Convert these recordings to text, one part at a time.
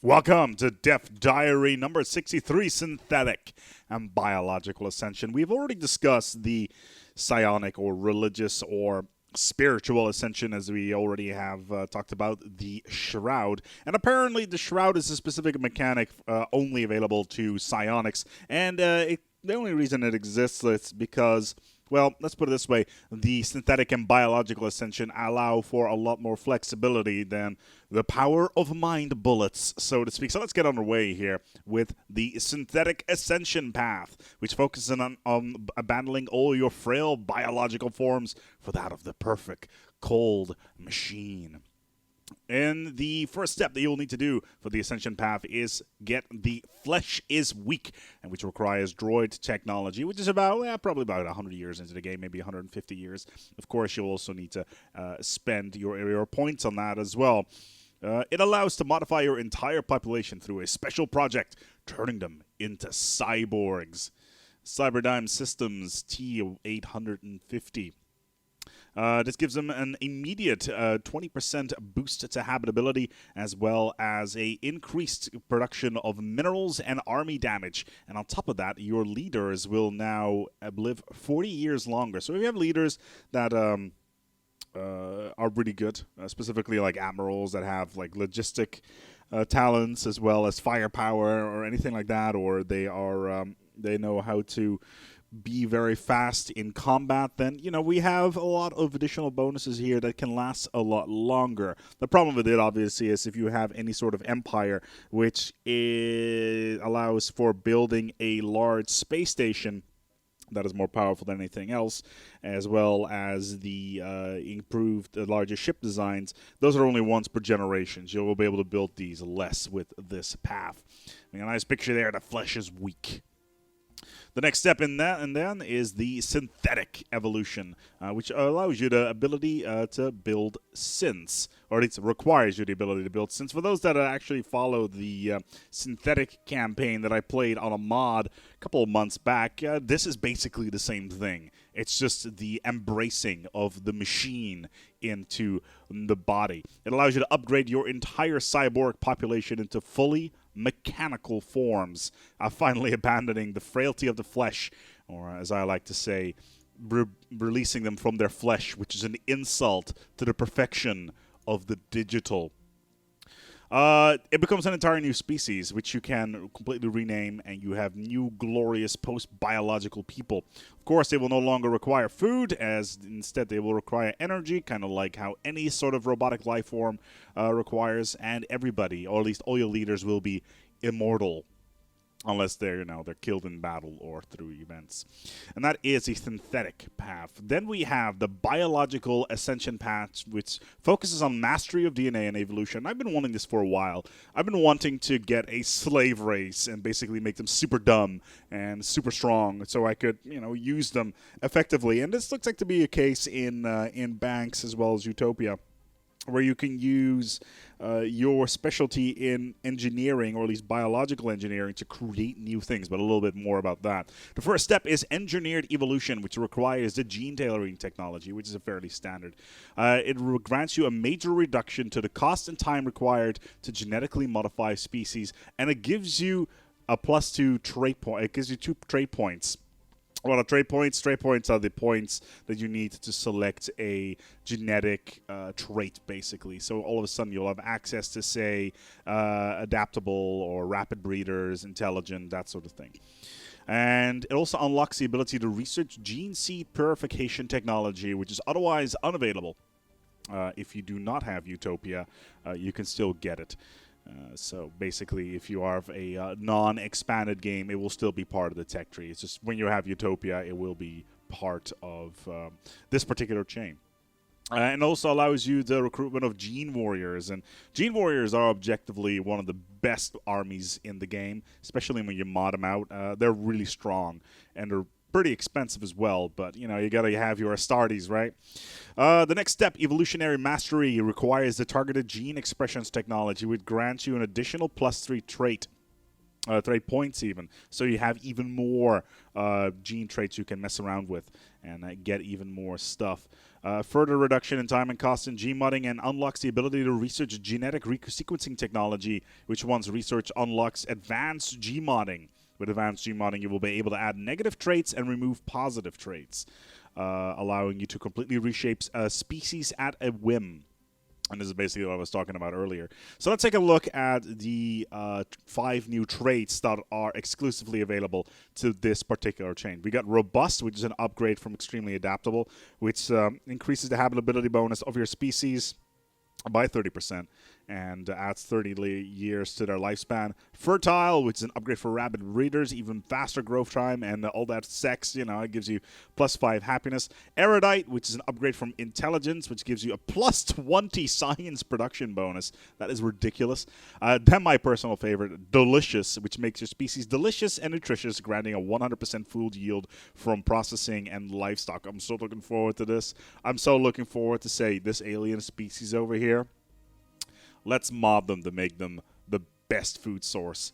Welcome to Dev Diary number 63, Synthetic and Biological Ascension. We've already discussed the psionic or religious or spiritual ascension, as we already have talked about the Shroud. And apparently the Shroud is a specific mechanic only available to psionics, and the only reason it exists is because, well, let's put it this way, the synthetic and biological ascension allow for a lot more flexibility than the power of mind bullets, so to speak. So let's get underway here with the synthetic ascension path, which focuses on abandoning all your frail biological forms for that of the perfect cold machine. And the first step that you'll need to do for the Ascension path is get the Flesh is Weak, and which requires droid technology, which is about, probably about 100 years into the game, maybe 150 years. Of course, you'll also need to spend your points on that as well. It allows to modify your entire population through a special project, turning them into cyborgs. Cyberdyne Systems T850. This gives them an immediate 20% boost to habitability, as well as a increased production of minerals and army damage. And on top of that, your leaders will now live 40 years longer. So if you have leaders that are really good, specifically like admirals that have like logistic talents as well as firepower or anything like that, or they are they know how to be very fast in combat, then, we have a lot of additional bonuses here that can last a lot longer. The problem with it, obviously, is if you have any sort of empire, which allows for building a large space station that is more powerful than anything else, as well as the improved larger ship designs. Those are only once per generation. You will be able to build these less with this path. A nice picture there. The Flesh is Weak. The next step in that and then is the synthetic evolution, which allows you the ability to build synths, or at least requires you the ability to build synths. For those that actually follow the synthetic campaign that I played on a mod a couple of months back, this is basically the same thing. It's just the embracing of the machine into the body. It allows you to upgrade your entire cyborg population into fully mechanical forms, finally abandoning the frailty of the flesh, or as I like to say, releasing them from their flesh, which is an insult to the perfection of the digital. It becomes an entirely new species, which you can completely rename, and you have new glorious post-biological people. Of course, they will no longer require food, as instead they will require energy, kind of like how any sort of robotic life form requires, and everybody, or at least all your leaders, will be immortal. Unless they're killed in battle or through events. And that is a synthetic path. Then we have the biological ascension path, which focuses on mastery of DNA and evolution. I've been wanting this for a while. I've been wanting to get a slave race and basically make them super dumb and super strong so I could, use them effectively. And this looks like to be a case in Banks as well as Utopia, where you can use your specialty in engineering, or at least biological engineering, to create new things, but a little bit more about that. The first step is engineered evolution, which requires the gene tailoring technology, which is a fairly standard. It grants you a major reduction to the cost and time required to genetically modify species, and it gives you a +2 trait point. It gives you 2 trait points. Well, trait points are the points that you need to select a genetic trait, basically. So all of a sudden you'll have access to, say, adaptable or rapid breeders, intelligent, that sort of thing. And it also unlocks the ability to research gene seed purification technology, which is otherwise unavailable. If you do not have Utopia, you can still get it. So basically, if you have a non-expanded game, it will still be part of the tech tree. It's just when you have Utopia, it will be part of this particular chain. And also allows you the recruitment of Gene Warriors. And Gene Warriors are objectively one of the best armies in the game, especially when you mod them out. They're really strong, and they're pretty expensive as well, but you gotta have your Astartes, right? The next step, evolutionary mastery, requires the targeted gene expressions technology, which grants you an additional +3 trait. trait points even. So you have even more gene traits you can mess around with and get even more stuff. Further reduction in time and cost in Gmodding, and unlocks the ability to research genetic sequencing technology, which once research unlocks advanced Gmodding. With advanced Gmodding, you will be able to add negative traits and remove positive traits, allowing you to completely reshape a species at a whim. And this is basically what I was talking about earlier. So let's take a look at the 5 new traits that are exclusively available to this particular chain. We got Robust, which is an upgrade from Extremely Adaptable, which increases the habitability bonus of your species by 30% and adds 30 years to their lifespan. Fertile, which is an upgrade for rabid breeders, even faster growth time and all that sex, it gives you +5 happiness. Erudite, which is an upgrade from Intelligence, which gives you a +20 science production bonus. That is ridiculous. Then my personal favorite, Delicious, which makes your species delicious and nutritious, granting a 100% food yield from processing and livestock. I'm so looking forward to this. I'm so looking forward to say this alien species over here. Let's mod them to make them the best food source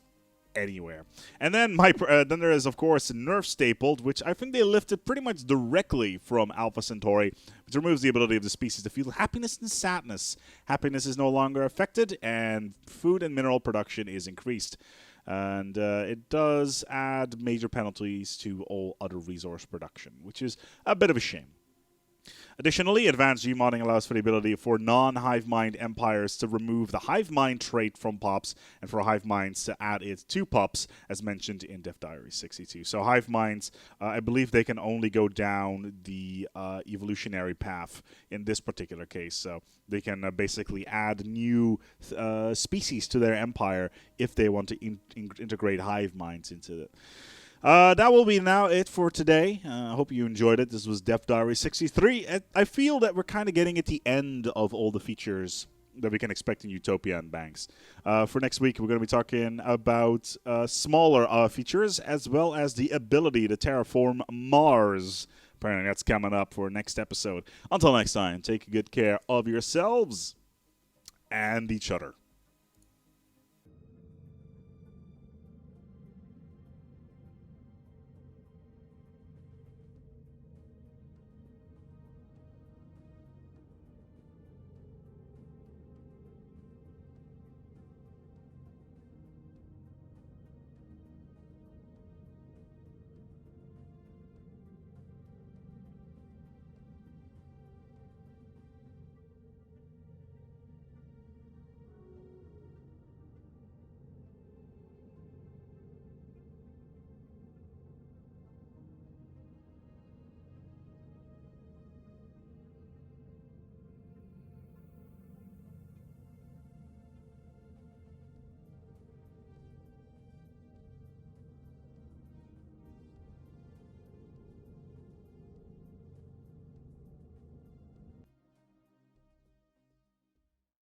anywhere. And then then there is, of course, Nerf Stapled, which I think they lifted pretty much directly from Alpha Centauri, which removes the ability of the species to feel happiness and sadness. Happiness is no longer affected, and food and mineral production is increased. And it does add major penalties to all other resource production, which is a bit of a shame. Additionally, advanced Gmodding allows for the ability for non-hive mind empires to remove the hive mind trait from pups, and for hive minds to add it to pups, as mentioned in Dev Diary 62. So hive minds, I believe they can only go down the evolutionary path in this particular case. So they can basically add new species to their empire if they want to integrate hive minds into it. That will be now it for today. I hope you enjoyed it. This was Dev Diary 63. I feel that we're kind of getting at the end of all the features that we can expect in Utopia and Banks. For next week, we're going to be talking about smaller features, as well as the ability to terraform Mars. Apparently that's coming up for next episode. Until next time, take good care of yourselves and each other.